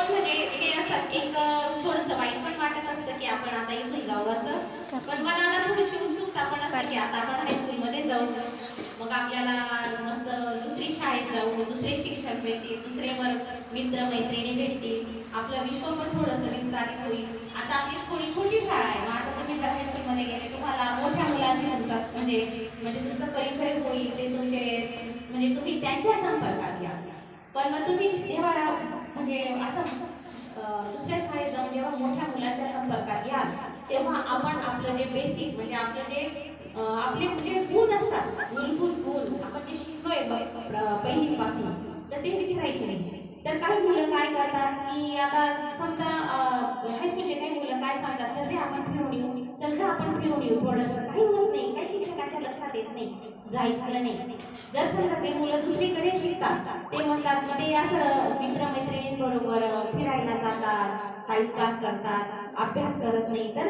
पण म्हणजे हे असतात एक थोडंसं वाईट पण वाटत असतं की आपण आता इथून जाऊ असं. पण मनाला थोडीशी उत्सुकता पण असते की आता आपण हायस्कूलमध्ये जाऊ, मग आपल्याला मस्त दुसरी शाळेत जाऊ, दुसरे शिक्षक भेटतील, दुसरे मित्र मैत्रिणी भेटतील, आपलं विश्व पण थोडंसं विस्तारित होईल. आता आपली थोडी छोटी शाळा आहे, मग आता तुम्ही जर हायस्कूलमध्ये गेले तुम्हाला मोठ्या मुलांशी तुमचा म्हणजे तुमचा परिचय होईल, ते तुमचे म्हणजे तुम्ही त्यांच्या संपर्कात या. पण मग तुम्ही तेव्हा म्हणजे असं दुसऱ्या शाळेत जाऊन जेव्हा मोठ्या मुलांच्या संपर्कात याल तेव्हा आपण आपलं जे बेसिक म्हणजे आपलं जे आपले म्हणजे गुण असतात, मूलभूत गुण आपण जे शिकलोय पहिलीपासून, तर ते विसरायचे नाही. तर काही मुलं काय करतात की आता समजा हायस्कूलचे काही मुलं काय सांगतात, सर रे आपण फिरून येऊ, चल का आपण फिरून येऊ, थोडंसं काही होत नाही, काही शिक्षकाच्या लक्षात येत नाही, जायचं नाही. जर समजा ते मुलं दुसरीकडे शिकतात, ते म्हणतात मग ते असं मित्रमैत्रिणींबरोबर फिरायला जातात, टाइमपास करतात, अभ्यास करत नाही. तर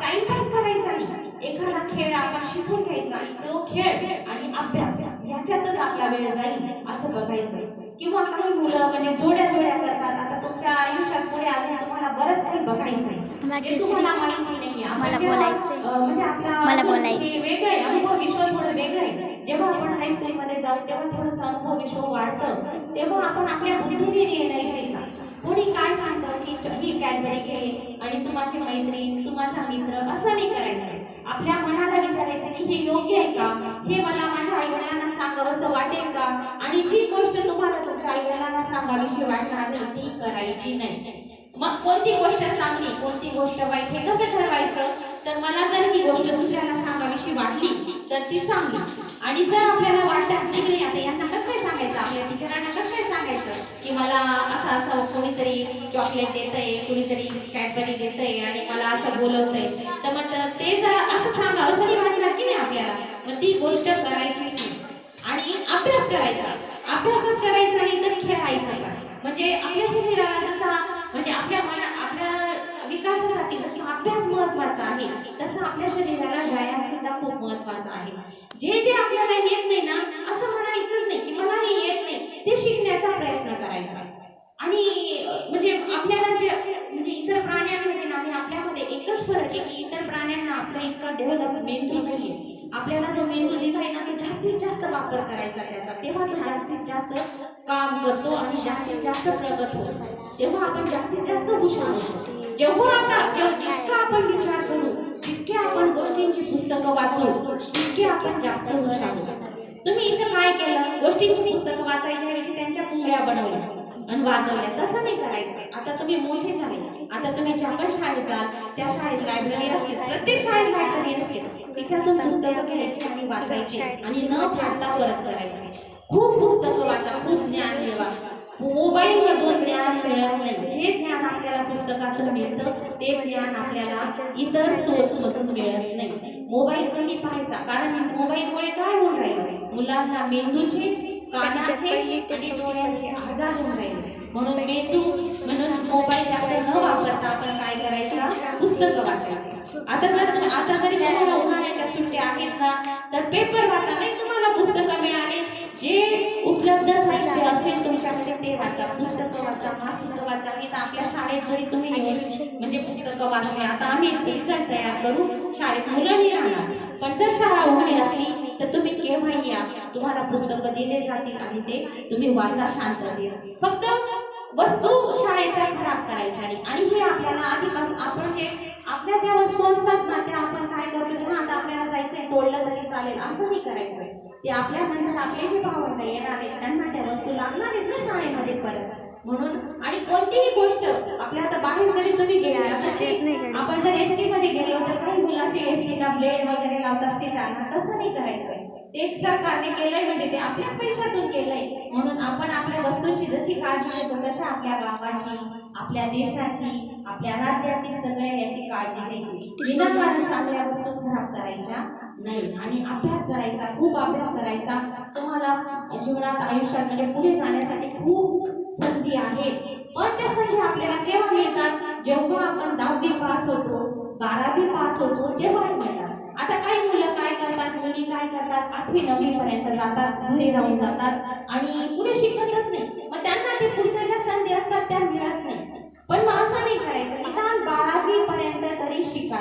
टाइमपास करायचा नाही, एखादा खेळ आपण शिकून घ्यायचा आणि तो खेळ आणि अभ्यास याच्यातच आपला वेळ जाईल असं बघायचं. किंवा काही मुलं म्हणजे जोड्या जोड्या करतात. आता तुमच्या आयुष्यात पुढे अजून तुम्हाला बरंच काही बघायचं आहे, तुम्हाला माहिती नाहीये. मला बोलायचंय, म्हणजे मला बोलायचं वेगळं आहे, अनुभव विश्व थोडं वेगळं आहे. जेव्हा आपण हायस्कूलमध्ये जाऊ तेव्हा थोडंसं अनुभव विश्व वाढतं, तेव्हा आपण आपल्या बुद्धीने निर्णय घ्यायचा. कोणी काय सांगतं की ही कॅडबरी घे आणि तुम्हाची मैत्रीण तुम्हाचा मित्र, असं नाही करायचं. आपल्या मनाला विचारायचं की हे योग्य आहे का, हे मला माझ्या आईवडिलांना सांगावंसं वाटेल का, आणि जी गोष्ट तुम्हाला तुमच्या आईवडिलांना सांगावीशी वाटणार नाही ती करायची नाही. मग कोणती गोष्ट चांगली कोणती गोष्ट वाईट हे कसं ठरवायचं, तर मला जर ही गोष्ट दुसऱ्याला सांगावीशी वाटली तर ती चांगली, आणि जर आपल्याला वाटतं की नाही आता यांना कसं काय सांगायचं, आपल्या टीचरांना कसं काय सांगायचं की मला असं असं कोणीतरी चॉकलेट देतंय, कोणीतरी कॅडबरी देतंय आणि मला असं बोलवतंय, तर मग ते जर असं सांगावं असं नाही वाटणार की नाही आपल्याला, मग ती गोष्ट करायचीच नाही. आणि अभ्यास करायचा, अभ्यासच करायचा नाही तर खेळायचं का, म्हणजे आपल्या शरीराला जसा म्हणजे आपल्या विकासासाठी जसा अभ्यास महत्वाचा आहे तसं आपल्या शरीराला व्यायाम सुद्धा खूप महत्वाचा आहे. जे जे आपल्याला येत नाही ना असं म्हणायचंच नाही की मला हे येत नाही, ते शिकण्याचा प्रयत्न करायचा. आणि म्हणजे आपल्याला जे म्हणजे इतर प्राण्यांमध्ये ना आपल्यामध्ये एकच फरक आहे की इतर प्राण्यांना आपल्या इतका डेव्हलप मेंदू नाहीये. आपल्याला जो मेंदू दिलाय ना तो जास्तीत जास्त वापर करायचा त्याचा, तेव्हा तो जास्तीत जास्त काम करतो आणि जास्तीत जास्त प्रगत होतो, तेव्हा आपण जास्तीत जास्त हुशार होतो. जेव्हा जितका आपण विचार करू, तितके आपण गोष्टींची पुस्तकं वाचू, तितके आपण जास्त हुशार होतो. तुम्ही इथं काय केलं, गोष्टींची पुस्तकं वाचायच्या ऐवजी त्यांच्या पुंगड्या बनवल्या आणि वाजवल्या, तसं नाही करायचं. आता तुम्ही मोठे झाले, आता तुम्ही ज्या पण शाळेत जाल त्या शाळेत लायब्ररी असते, प्रत्येक शाळेत लायब्ररी असते, तिच्यातून पुस्तकं घ्यायची आणि वाचायची आणि न फाडता परत करायची. खूप पुस्तकं वाचा, खूप ज्ञान मिळवा. मोबाईल मधून ज्ञान मिळत नाही, जे ज्ञान आपल्याला पुस्तकातून मिळतं ते ज्ञान आपल्याला इतर सोर्स मधून मिळत नाही. मोबाईल कमी पाहायचा, कारण मोबाईलमुळे काय होऊन राहील, मुलांना मेंदूचे कानाचे आणि डोळ्यांचे आजार होऊन राहिले. म्हणून मोबाईल जास्त न वापरता आपण काय करायचं, पुस्तकं वाचायची. आता जरी तुम्हाला उन्हाळ्याच्या सुट्ट्या आहेत ना तर पेपर वाचा, नाही तुम्हाला पुस्तकं मिळाले, जे उपलब्ध साहित्य असेल तुमच्याकडे ते वाचा, पुस्तकं वाचा, मासिकं वाचा. की आपल्या शाळेत जरी तुम्ही म्हणजे पुस्तकं वाचले, आता आम्ही रिझल्ट तयार करू, शाळेत मुलं नाही राहणार, पण जर शाळा उघडी असली तर तुम्ही केव्हाही या, तुम्हाला पुस्तकं दिले जातील आणि ते तुम्ही वाचा शांततेत. फक्त वस्तू शाळेच्या खराब करायच्या नाही. आणि हे आपल्याला आधीपासून आपण जे आपल्या ज्या वस्तू असतात ना त्या आपण काय करतो की आता आपल्याला जायचंय, तोडलं तरी चालेल असं नाही करायचंय. ते आपल्या नंतर आपले जे भावंड येणार आहेत त्यांना त्या वस्तू लागणार आहेत ना शाळेमध्ये परत, म्हणून. आणि कोणतीही गोष्ट आपल्या आता बाहेर जरी तुम्ही गेला, आपण जर एसटी मध्ये गेलो तर काही मुलांचे एसटीला ब्लेड वगैरे लावतात सीटांना, तसं नाही करायचंय. ते सरकारने केलंय म्हणजे ते आपल्याच पैशातून केलंय, म्हणून आपण आपल्या वस्तूंची जशी काळजी घेतो तशी आपल्या गावाची, आपल्या देशाची, आपल्या राज्याची, सगळ्या याची काळजी घ्यायची. विनाकारण चांगल्या वस्तू खराब करायच्या नाही आणि अभ्यास करायचा, खूप अभ्यास करायचा. तुम्हाला जीवनात आयुष्यात म्हणजे पुढे जाण्यासाठी खूप संधी आहेत, पण त्या संधी आपल्याला केव्हा मिळतात, जेव्हा आपण 10वी पास होतो, 12वी पास होतो तेव्हाच मिळतात. आता काही मुलं काय करतात, मुली काय करतात, 8वी 9वी पर्यंत जातात, घरी राहून जातात आणि पुढे शिकतच नाही, मग त्यांना ते पुढच्या ज्या संधी असतात त्या मिळत नाही.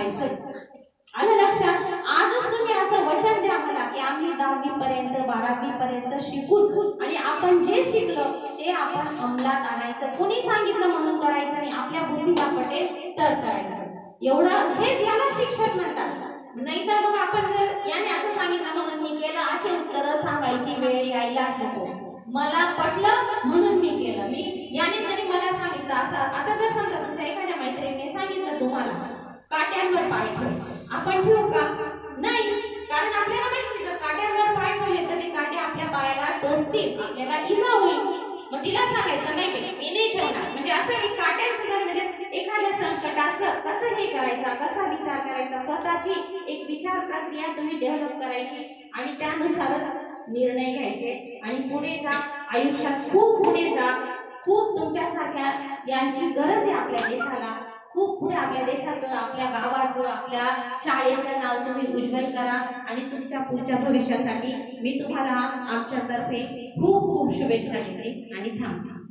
व्हायचंच. आलं लक्षात? आजच तुम्ही असं वचन द्या मला की आम्ही 10वी पर्यंत 12वी पर्यंत शिकूच आणि आपण जे शिकलं ते आपण अंमलात आणायचं. कोणी सांगितलं म्हणून करायचं नाही, आपल्या बुद्धीला पटेल तर करायचं. एवढं हेच याला शिक्षण म्हणतात. नाहीतर मग आपण जर याने असं सांगितलं म्हणून मी केलं असे उत्तरं सांगायची वेळ यायलाच नको. मला पटलं म्हणून मी केलं. मी याने जरी मला सांगितलं असं, आता जर समजा तुमच्या एखाद्या मैत्रिणीने सांगितलं तुम्हाला काट्यांवर पाय ठेव, आपण ठेवू का? नाही, कारण आपल्याला माहिती जर काट्यांवर पाय ठेवले तर ते काटे आपल्या पायाला टोचतील, आपल्याला इजा होईल. मग तिला सांगायचं नाही मी नाही ठेवणार. म्हणजे असं की काट्यांचं जर म्हणजे एखाद्या संकटाचं कसं हे करायचा, कसा विचार करायचा, स्वतःची एक विचार प्रक्रिया तुम्ही डेव्हलप करायची आणि त्यानुसारच निर्णय घ्यायचे आणि पुढे जा. आयुष्यात खूप पुढे जा. खूप तुमच्यासारख्या यांची गरज आहे आपल्या देशाला. खूप पुढे आपल्या देशाचं, आपल्या गावाचं, आपल्या शाळेचं नाव तुम्ही उज्ज्वल करा आणि तुमच्या पुढच्या भविष्यासाठी मी तुम्हाला आमच्यातर्फे खूप खूप शुभेच्छा देते आणि थांबते.